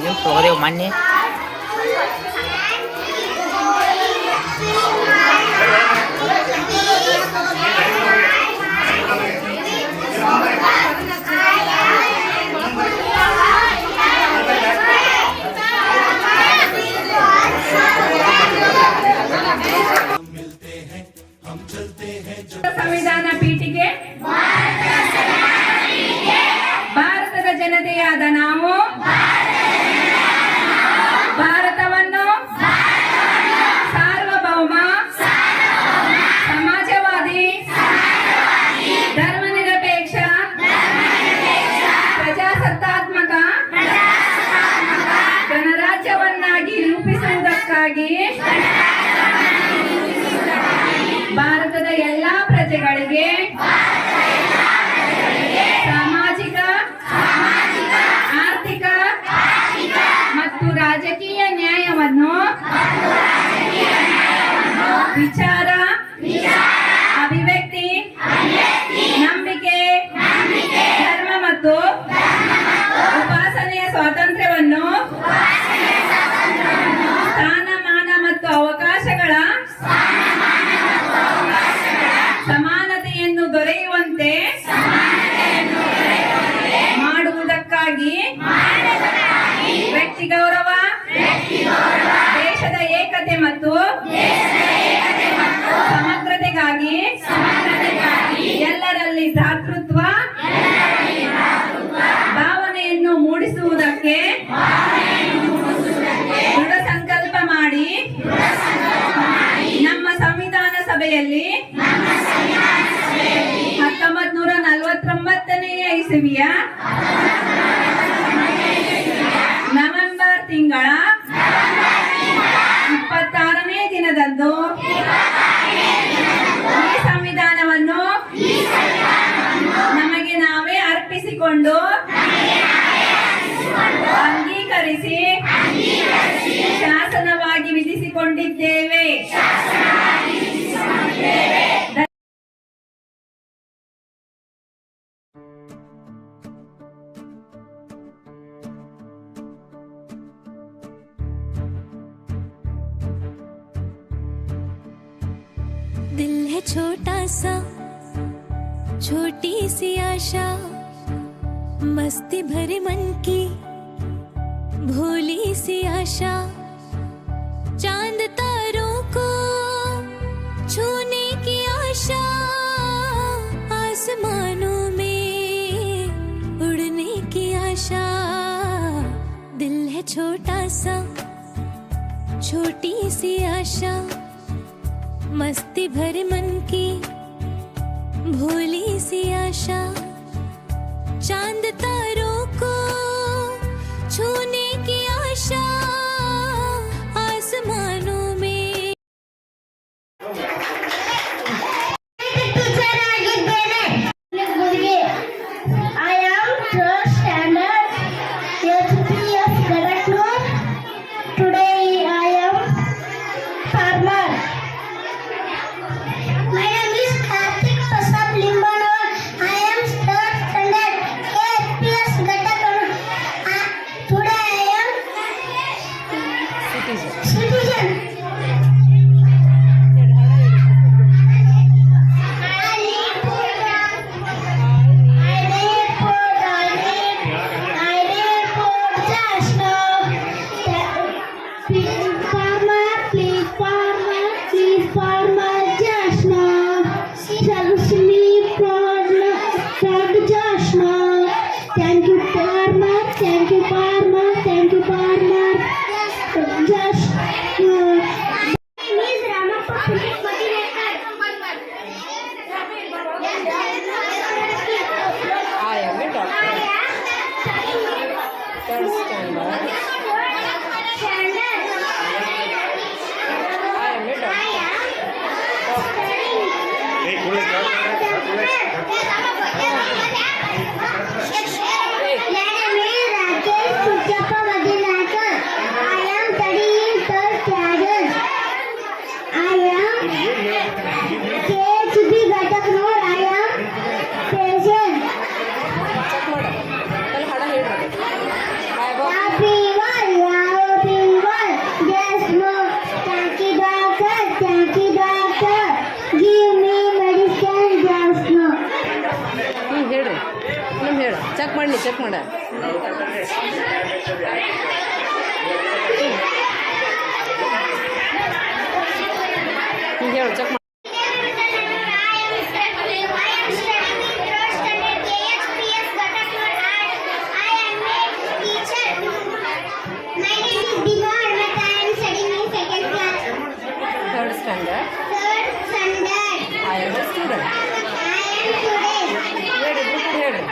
ನೀವು ತಗೋದೇವು ಮೊನ್ನೆ. ಸಂವಿಧಾನ ಪೀಠಿಗೆ ಭಾರತದ ಜನತೆಯಾದ ನಾವು ಭಾರತವನ್ನು ಸಾರ್ವಭೌಮ ಸಮಾಜವಾದಿ ಧರ್ಮನಿರಪೇಕ್ಷ ಪ್ರಜಾಸತ್ತಾತ್ಮಕ ಗಣರಾಜ್ಯವನ್ನಾಗಿ ರೂಪಿಸುವುದಕ್ಕಾಗಿ ಭಾರತದ ಎಲ್ಲಾ ಪ್ರಜೆಗಳಿಗೆ ಸಾಮಾಜಿಕ ಆರ್ಥಿಕ ಮತ್ತು ರಾಜಕೀಯ ನ್ಯಾಯವನ್ನು ವಿಚಾರ ಅಭಿವ್ಯಕ್ತಿ ನಂಬಿಕೆ ಧರ್ಮ ಮತ್ತು ಉಪಾಸನೆಯ ಸ್ವಾತಂತ್ರ್ಯವನ್ನು ಸ್ಥಾನಮಾನ ಮತ್ತು ಅವಕಾಶಗಳ ಸಮಾನತೆಯನ್ನು ದೊರೆಯುವಂತೆ ಮಾಡುವುದಕ್ಕಾಗಿ ವ್ಯಕ್ತಿ ಗೌರವ ದೇಶದ ಏಕತೆ ಮತ್ತು ಸಮಗ್ರತೆಗಾಗಿ ಎಲ್ಲರಲ್ಲಿ ಭ್ರಾತೃತ್ವ ಭಾವನೆಯನ್ನು ಮೂಡಿಸುವುದಕ್ಕೆ ದೃಢ ಸಂಕಲ್ಪ ಮಾಡಿ ನಮ್ಮ ಸಂವಿಧಾನ ಸಭೆಯಲ್ಲಿ 1949ನೇ ಇಸವಿಯ ನವೆಂಬರ್ ತಿಂಗಳ 26ನೇ ದಿನದಂದು ಈ ಸಂವಿಧಾನವನ್ನು ನಮಗೆ ನಾವೇ ಅರ್ಪಿಸಿಕೊಂಡು ಅಂಗೀಕರಿಸಿ ಶಾಸನವಾಗಿ ವಿಧಿಸಿಕೊಂಡಿದ್ದೇವೆ. दिल है छोटा सा छोटी सी आशा मस्ती भरे मन की भोली सी आशा चांद तारों को छूने की आशा आसमानों में उड़ने की आशा दिल है छोटा सा छोटी सी आशा मस्ती भरे मन की भोली सी आशा चांद तारों को छूने की आशा आसमानों में I am third standard HPS Garatnur. Today I am farmer. My name is Karthik Prasad Limbanur. I am third standard HPS check ಮಾಡಿ ಚೆಕ್ ಮಾಡ ಹಿಂಗೆ ಹೇಳು ಚೆಕ್ ಮಾಡಿ third standard I am a student ಹೇಳಿ ಇಬ್ರು ಕೂಡ ಹೇಳಿ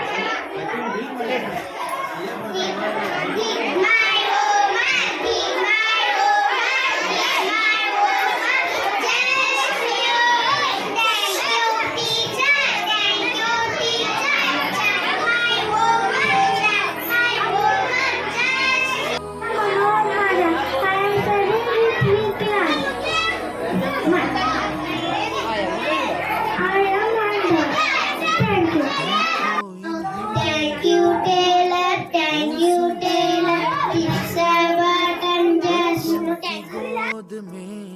गोद में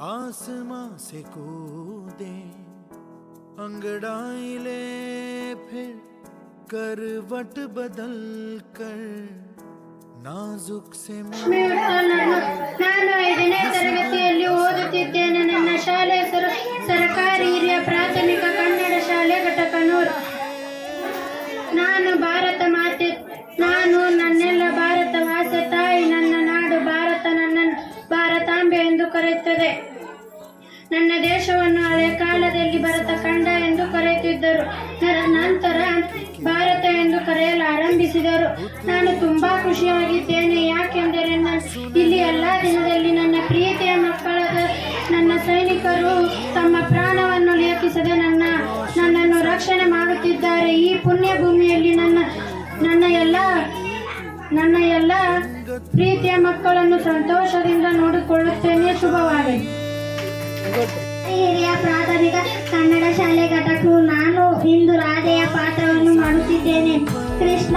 आसमां से कूदे अंगड़ाई ले फिर करवट बदल कर नाजुक से ನಾನು 5ನೇ ತರಗತಿಯಲ್ಲಿ ಓದುತ್ತಿದ್ದೇನೆ. ನನ್ನ ಶಾಲೆ ಹೆಸರು ಸರ್ಕಾರಿ ಹಿರಿಯ ಪ್ರಾಥಮಿಕ ಕನ್ನಡ ಶಾಲೆ ಘಟಕನೂರು. ನಾನು ನನ್ನೆಲ್ಲ ಭಾರತವಾಸಿ ತಾಯಿ ನನ್ನ ನಾಡು ಭಾರತ ನನ್ನನ್ನು ಭಾರತಾಂಬೆ ಎಂದು ಕರೆಯುತ್ತದೆ. ನನ್ನ ದೇಶವನ್ನು ಹಳೆ ಕಾಲದಲ್ಲಿ ಭರತ ಖಂಡ ಎಂದು ಕರೆಯುತ್ತಿದ್ದರು. ನಂತರ ಭಾರತ ಎಂದು ಕರೆಯಲು ಆರಂಭಿಸಿದರು. ನಾನು ತುಂಬಾ ಖುಷಿಯಾಗಿದ್ದೇನೆ. ಯಾಕೆಂದರೆ ಇಲ್ಲಿ ಎಲ್ಲ ದಿನದಲ್ಲಿ ನನ್ನ ಪ್ರೀತಿಯ ಮಕ್ಕಳಾದ ನನ್ನ ಸೈನಿಕರು ತಮ್ಮ ಪ್ರಾಣವನ್ನು ಲೆಕ್ಕಿಸದೆ ನನ್ನನ್ನು ರಕ್ಷಣೆ ಮಾಡುತ್ತಿದ್ದಾರೆ. ಈ ಪುಣ್ಯ ಭೂಮಿಯಲ್ಲಿ ನನ್ನ ಎಲ್ಲ ಪ್ರೀತಿಯ ಮಕ್ಕಳನ್ನು ಸಂತೋಷದಿಂದ ನೋಡಿಕೊಳ್ಳುತ್ತೇನೆ. ಶುಭವಾಗಲಿ. ಹಿರಿಯ ಪ್ರಾಥಮಿಕ ಕನ್ನಡ ಶಾಲೆ ಘಟಕವು. ನಾನು ಇಂದು ರಾಧೆಯ ಪಾತ್ರವನ್ನು ಮಾಡುತ್ತಿದ್ದೇನೆ. ಕೃಷ್ಣ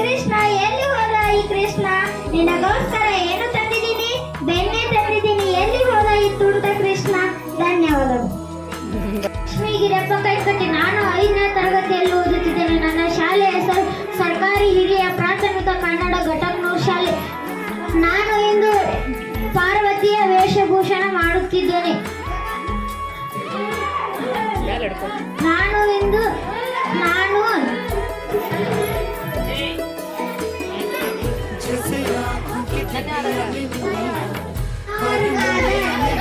ಕೃಷ್ಣ ಎಲ್ಲಿ ಹೋದ ಈ ಕೃಷ್ಣ? ನಿನಗೋಸ್ಕರ ಏನು ತಂದಿದ್ದೀನಿ? ಬೆಣ್ಣೆ ತಂದಿದ್ದೀನಿ. ಎಲ್ಲಿ ಹೋದ ಈ ತುಡುತ ಕೃಷ್ಣ? ಧನ್ಯವಾದಗಳು. ಲಕ್ಷ್ಮೀಗಿರಪ್ಪ ಕೈಕಟ್ಟಿ. ನಾನು 5ನೇ ತರಗತಿಯಲ್ಲಿ ಓದುತ್ತಿದ್ದೇನೆ. ನನ್ನ ಶಾಲೆಯ ಹೆಸರು ಸರ್ಕಾರಿ ಹಿರಿಯ ಪ್ರಾಥಮಿಕ ಕನ್ನಡ ಘಟಕನೂರು ಶಾಲೆ. ನಾನು ಇಂದು ಪಾರ್ವತಿಯ ವೇಷಭೂಷಣ ಮಾಡುತ್ತಿದ್ದೇನೆ. ನಾನು जैसे आँखों की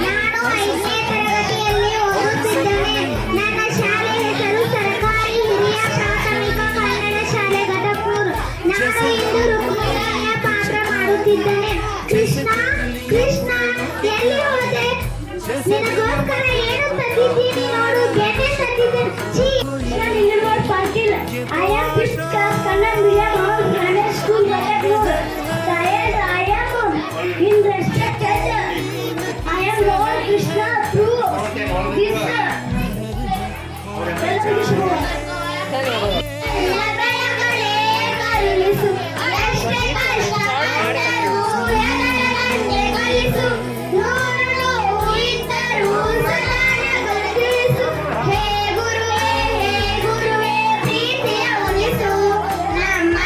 ನಾನು 5ನೇ ತರಗತಿಯಲ್ಲಿ ಓದುತ್ತಿದ್ದೇನೆ. ನನ್ನ ಶಾಲೆ ಹೆಸರು ಸರ್ಕಾರಿ ಹಿರಿಯ ಪ್ರಾಥಮಿಕ ಕನ್ನಡ ಶಾಲೆ ಘಟಕನೂರು. ನಾನು ಇಂದು ರುಕ್ಮಿಣಿಯ ಪಾತ್ರ ಮಾಡುತ್ತಿದ್ದೇನೆ. ಕೃಷ್ಣ ಕೃಷ್ಣ ಎಲ್ಲಿ ಹೋದೆ? ನಿನಗೋಸ್ಕರ ಏನು ತಂದಿದ್ದೀನಿ ನೋಡು. ಬೆಣ್ಣೆ ತಂದಿದ್ದೇನೆ. ಛೀ, ನಾನು ಇಲ್ಲಿರೋಡ್ Patil. I am 5th class Kannada medium house grammar school Ghatakrur. Tired I am in respected. I am Lord Krishna through this ನಮ್ಮ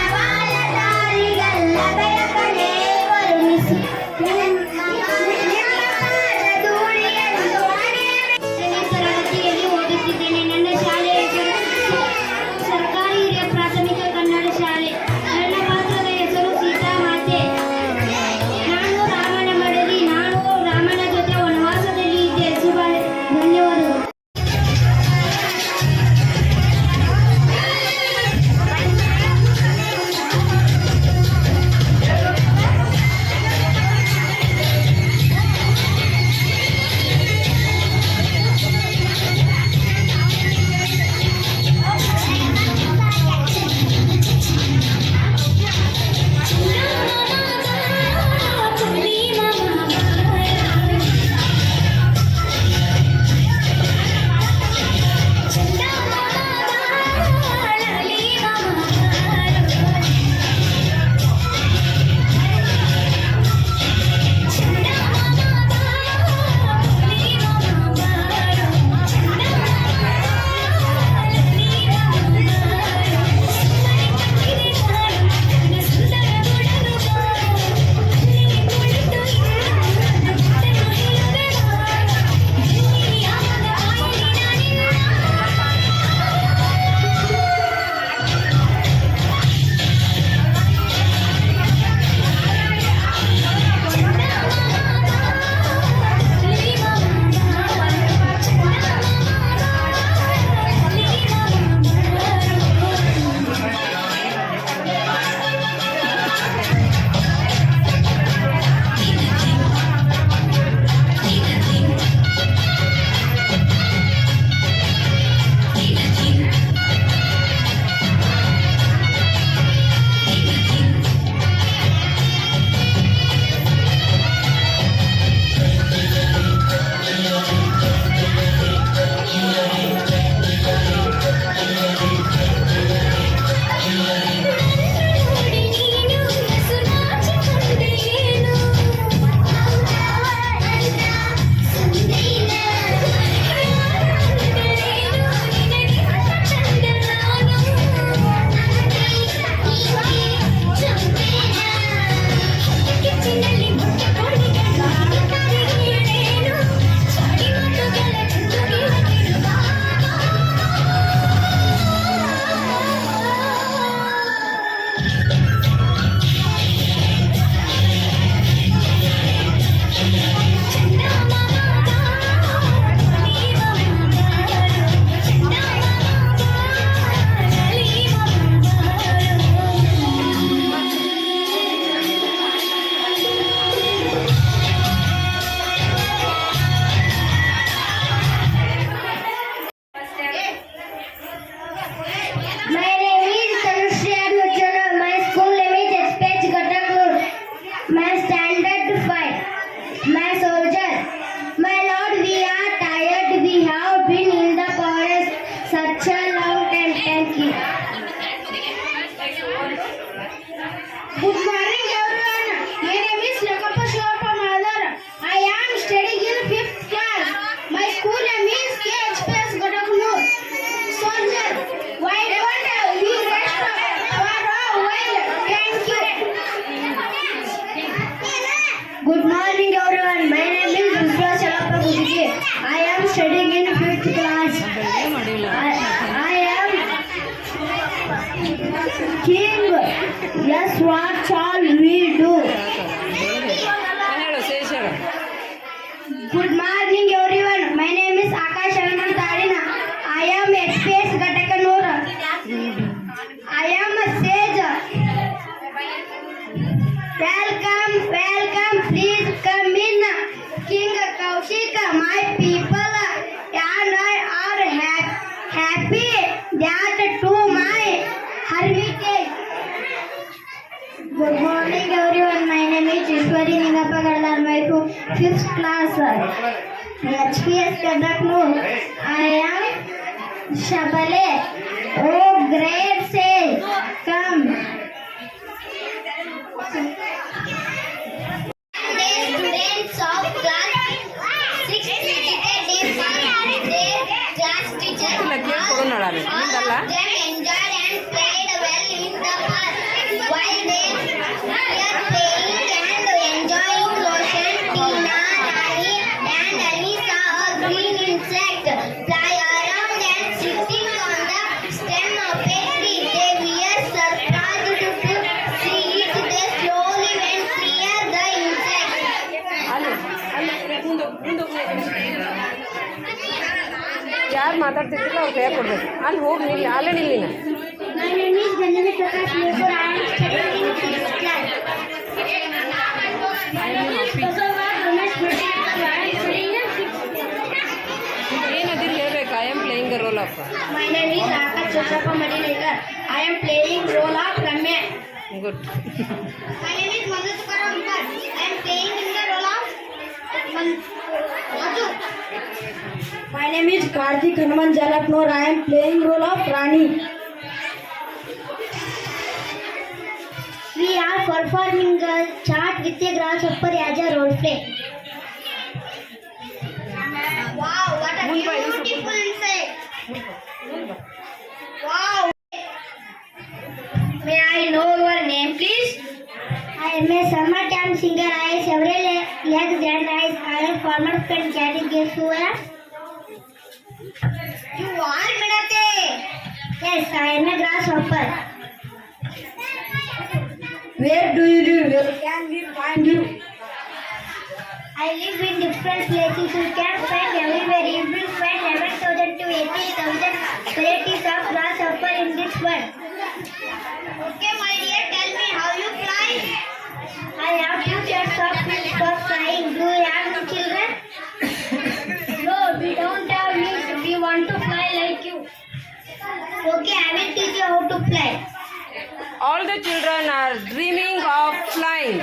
King, yes, what shall we do? ಹೇಳು ಶೇಷ ಹೇಳು. Good morning, everyone. My name is Akash Arman Tarina. I am SPS Gatakanur. I am a sage. Welcome, welcome. Please come in. King Kaushik, my people, and I are happy that to my hermitage. Good morning, everyone. My name is Ishwari Ningappa Gadlar. My 5th class. HPS Gataknur. I am Shabale. Oh, great sage. Come. Students of class 6 dedicated their class teacher. ಇಲ್ಲ ಕೇಳ್ಕೊಡು ನೋಡೋಣ ನಿಂದಲ್ಲ. Them enjoyed and played well in the park. While they were playing and enjoying, Roshan, Tina, Rani, and Annie saw a green insect fly around and sitting on the stem of a tree. They were surprised to see it. They slowly went near the insect. ಅಲ್ಲಿ ಮುಂದೆ ಯಾರು ಮಾತಾಡ್ತಿರ್ತಿಲ್ಲ ಅವ್ರು ಕೈ ಕೊಡ್ಬೇಕು. ಅಲ್ಲಿ ಹೋಗಿ ನಿಲ್ಲಿ, ಅಲ್ಲೇ ನಿಲ್ಲಿನ. My name is Janani Prakash Mehta. I am studying in 6th class. ಏನದಿರಿ ಹೇಳ್ಬೇಕು. I am playing the role of. My name is Akash Chochrappa Madilekar. I am playing role of Ramya. Good. My name is Madhu Tukaramkar. I am playing in the role of Madhu. My name is Karthik Hanuman Jalaknor. I am playing role of Rani. We are performing a chart with a grasshopper as a role play. Wow, what a beautiful insect! Wow! May I know your name, please? I am a summer camp singer. I have several legs and eyes. I am former friend Cathy. Guess who I am? You are Midate. Yes, I am a grasshopper. Where do you live? Where can we find you? I live in different places. You can find everywhere. You will find 11,000 to 80,000 varieties of grasshopper in this world. Okay, my dear, tell me how you fly. I have 2 sets of wings for flying. Do you have no children? No, we don't have wings. We want to fly like you. Okay, I will teach you how to fly. All the children are dreaming of flying.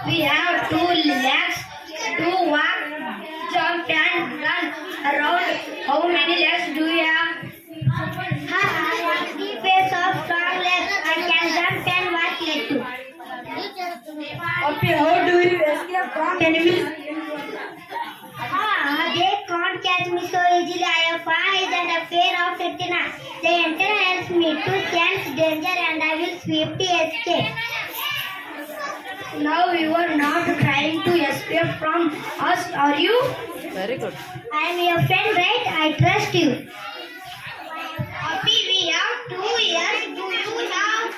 We have 2 legs to walk, jump and run around. How many legs do you have? I have 3 pairs of strong legs. I can jump and walk like you. Okay, how do you escape from enemies? They can't catch me so easily. I have 5 eyes and a pair of antennas. The antenna helps me to sense danger and I will swiftly escape. Now you are not trying to escape from us, are you? Very good. I am your friend, right? I trust you. Happy, we have 2 ears. Do you have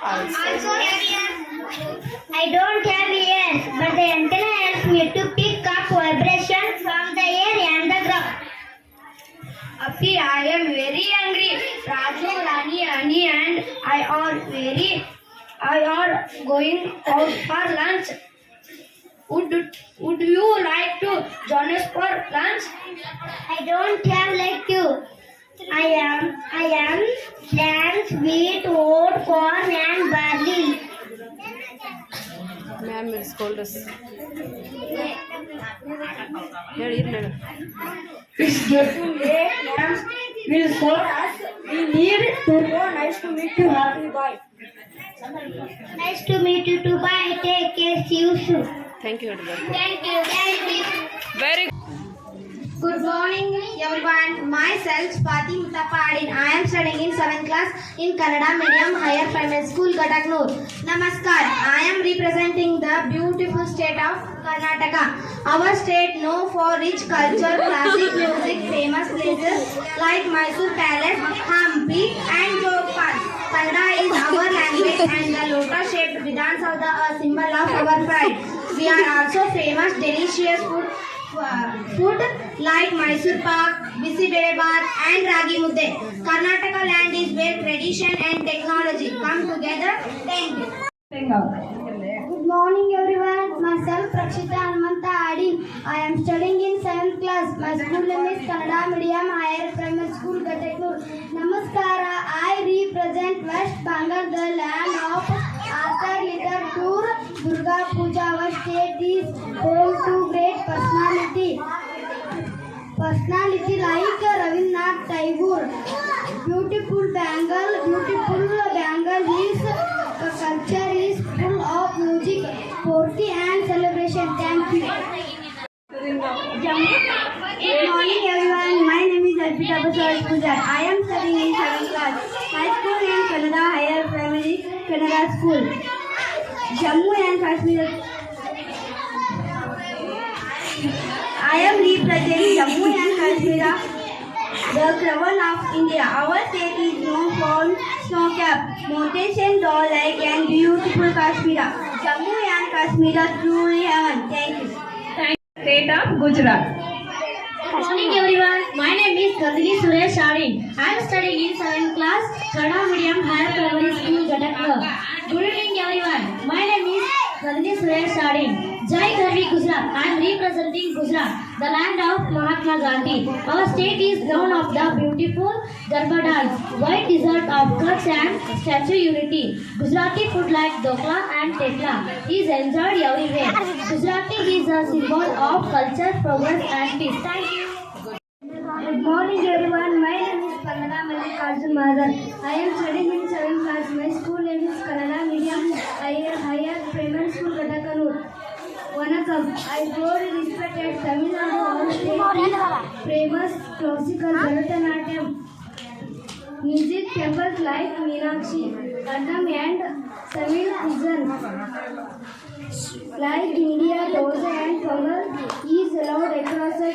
also have ears? I don't have ears, but the antenna helps me to pick up vibration from the air and the ground. Happy, I am very hungry. Raju, Rani, Ani and I are going out for lunch. Would you like to join us for lunch? I don't have like you. I am yams, wheat, oat, corn and barley. Ma'am will scold us. ಹೇಳಿ ಹೇಳು. It's getting late. Yams will scold us. We need to go. Nice to meet you. Happy bye. Nice to meet you too. Bye. Take care. See you soon. Thank you ಹೇಳಿದ್ರು. Thank you. Thank you. Very Good morning, everyone. Myself, Swati Muttappa Adin. I am studying in 7th class in Kannada Medium Higher Primary School, Gataknur. Namaskar. I am representing the beautiful state of Karnataka. Our state known for rich culture, classic music, famous places like Mysore Palace, Hampi, and the lotus-shaped Vidhan Saudha a symbol of our pride. We are also famous delicious food like Mysore Pak, Bisi-Belebath and Ragi Mudde. Karnataka land is where tradition and technology come together. Thank you. Good morning everyone. Myself Prakshita Hanmanta Adi. I am studying in 7th class. My school name is Kannada Medium Higher Primary School, Gateklur. Namaskara. I represent West Bengal, the land of Arthur Literature, Durga Puja. Our state is home to great personality like Rabindranath Tagore. Beautiful Bengal is culture is full of music, poetry and celebration. Thank you. Good morning everyone. My name is Arpita Baswaj Pujar. I am studying in 7th class. My school name is Kannada Higher Primary Kannada School, Jammu and Kashmir. I am representing Jammu and Kashmir, the crown of India. Our state is known for snow-capped mountains and doll-like and beautiful Kashmir. Jammu and Kashmir truly heaven. Thank you. State of Gujarat. Good morning everyone. My name is Gandhi Suresh Shadin. I am studying in 7th class, Kannada Medium Higher Primary School, Gatakla. Good evening everyone. My name is Gandhi Suresh Shadin. Jai Garvi, Gujarat. I am representing Gujarat, the land of Mahatma Gandhi. Our state is known of the beautiful Garba dance, white desert of Kutch and Statue Unity. Gujarati food like dokla and tekla is enjoyed everywhere. Gujarati is a symbol of culture, progress and peace. Thank you. Good morning everyone. My name is Kannada Mallikarjun Madar. I am studying in 7th class. My school name is Kannada Medium Higher Primary School, Gatakanur. Vanakkam. I board respected Tamil Nadu all state famous classical Bharatanatyam music temples like Meenakshi, Annam and Tamil cuisine like India, Dosa and Pongal is allowed across the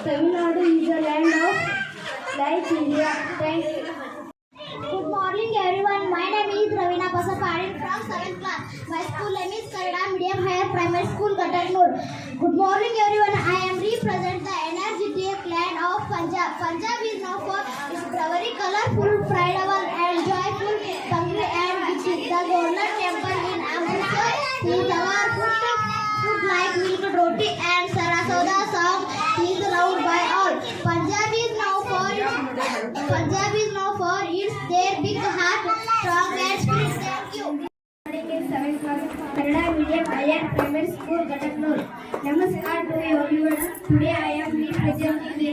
Tamil Nadu is a land of like India. Thank you. Good morning everyone. My name is Ravina Pasapari from 7th class. My school name is Kannada Medium Higher Primary School, Gataknur. Good morning everyone. I am represent the energetic land of Punjab. Punjab is known for its very colorful, prideable and joyful Bangri and Giti. The Governor Temple in Amritsar is our food like milk roti and Sarasauda song is loved by all. Punjab is known for its their big heart, strong and spirit. Thank you. In 7th class, Kannada Medium Higher Primary School, Gataknur. Namaskar to everyone. Today I am representing the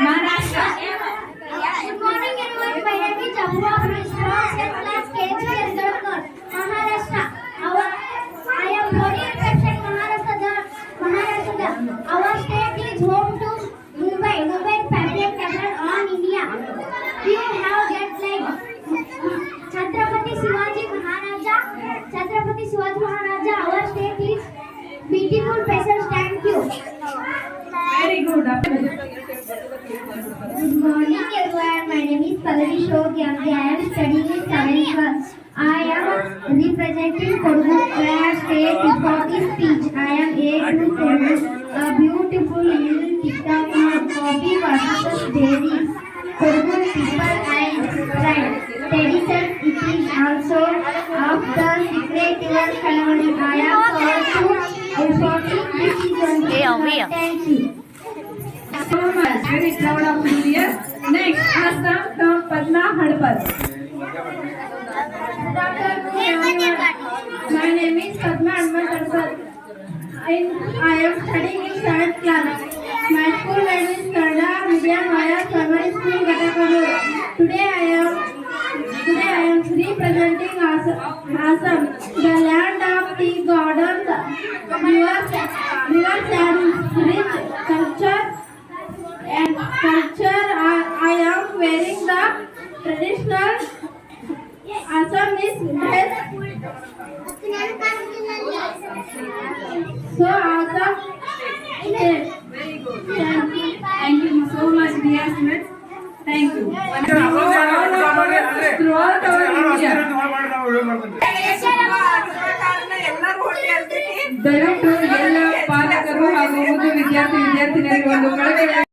Maharashtra. Good morning everyone. My name is Jammu from 7th class KGS Gataknur, Maharashtra. I am very interested Maharashtra. Our state is home to Mumbai fabric capital on India. We have get like Chhatrapati Shivaji Maharaja. Our state is beautiful places. Thank you. Very good. Good morning everyone. My name is Pallavi Shogyanti. I am studying in 7th class. I am representing Kodugu, where state important speech. I am A to Kodugu, a beautiful little TikTok coffee versus dairy. Kodugu people and pride. Tradition it is also of the secret family. I am also important this is on Thank you. So much. Very proud of you dear. Next, Assam from Padma Hadpal. My name is Padma Hadpal. I am studying in 7th class. My school name is Kannada Medium Higher Primary School, Gataknur. Today I am representing Assam, the land of tea gardens, rivers and rich culture. I am wearing the traditional Assamese dress. So awesome. Yes. Thank you so much, dear students. Thank you. Throughout our India. ದಯವಿಟ್ಟು ಎಲ್ಲ ಪಾಲಕರು ಹಾಗೂ ವಿದ್ಯಾರ್ಥಿನಿಯರಿಗೆ ಒಂದು ಕಳಕಳಿಯಾಗಿ